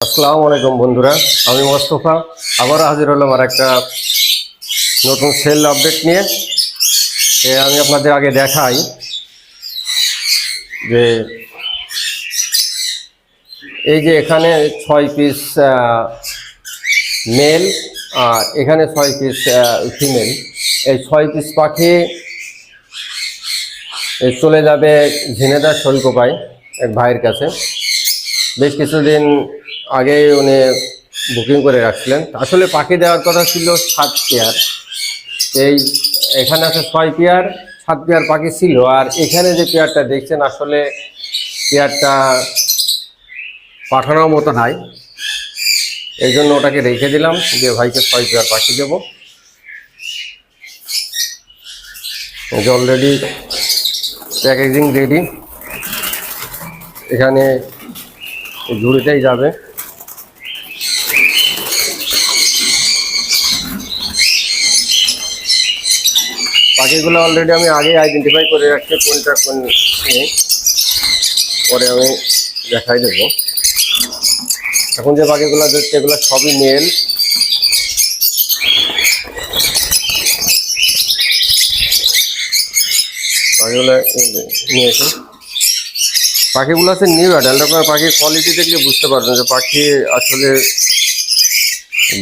আসসালামু আলাইকুম বন্ধুরা, আমি মোস্তফা আবার হাজির হলাম আর একটা নতুন সেল আপডেট নিয়ে। আমি আপনাদের আগে দেখাই যে এই যে এখানে 6 পিস মেল আর এখানে 6 পিস ফিমেল। এই 6 পিস পাখি চলে যাবে ঝিনেদার শৈলকুপায় এক ভাইয়ের কাছে। বেশ কিছুদিন আগেই উনি বুকিং করে রাখছিলেন। আসলে পাখি দেওয়ার কথা ছিল 7 পেয়ার। এই এখানে আছে 6 পেয়ার, 7 পেয়ার পাখি ছিল। আর এখানে যে পেয়ারটা দেখছেন আসলে পেয়ারটা পাঠানোর মতো নাই, এই জন্য ওটাকে রেখে দিলাম যে ভাইকে 6 পেয়ার পাখি দেবো। অলরেডি প্যাকেজিং রেডি, এখানে ঝুড়িতেই যাবে। পাখিগুলো অলরেডি আমি আগে আইডেন্টিফাই করে রাখছি কোনটা কোন, পরে আমি দেখাই দেবো। এখন যে পাখিগুলো দেখছি এগুলো সবই মেল। পাখিগুলো নিয়েছি, পাখিগুলো আছে নিউ অ্যাডাল্ট। আপনার পাখির কোয়ালিটি দেখলে বুঝতে পারবেন যে পাখি আসলে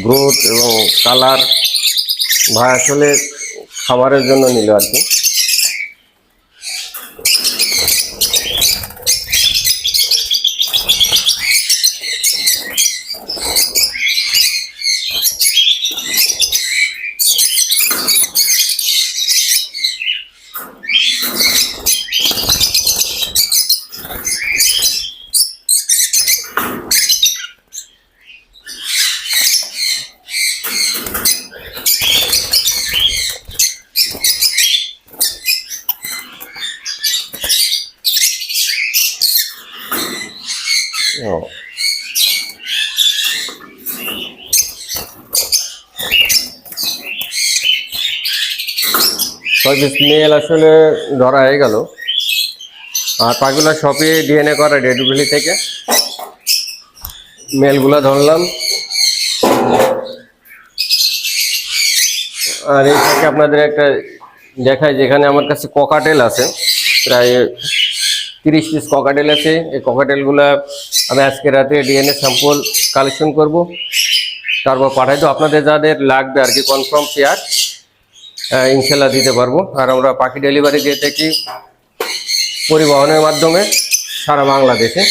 গ্রোথ এবং কালার ভাই আসলে খাবারের জন্য নিল আর কি। ও 6 পিস মেল আসলে ধরা হয়ে গেল। আর পাখিগুলো সবই ডিএনএ করা রেড ভ্যালি থেকে। মেলগুলো ধরলাম। আর এই থেকে আপনাদের একটা দেখাই, যেখানে আমার কাছে ককাটেল আছে প্রায় 30 পিস ককাটেল আছে। এই ককাটেলগুলো আমি আজকে রাতে ডিএনএ স্যাম্পল কালেকশন করব, তারপর পাঠাই দেবো। আপনাদের যাদের লাগবে আর কি কনফার্ম পেয়ার ইনশাল্লাহ দিতে পারবো। আর আমরা পাখি ডেলিভারি দিয়ে থাকি পরিবহনের মাধ্যমে সারা বাংলাদেশে।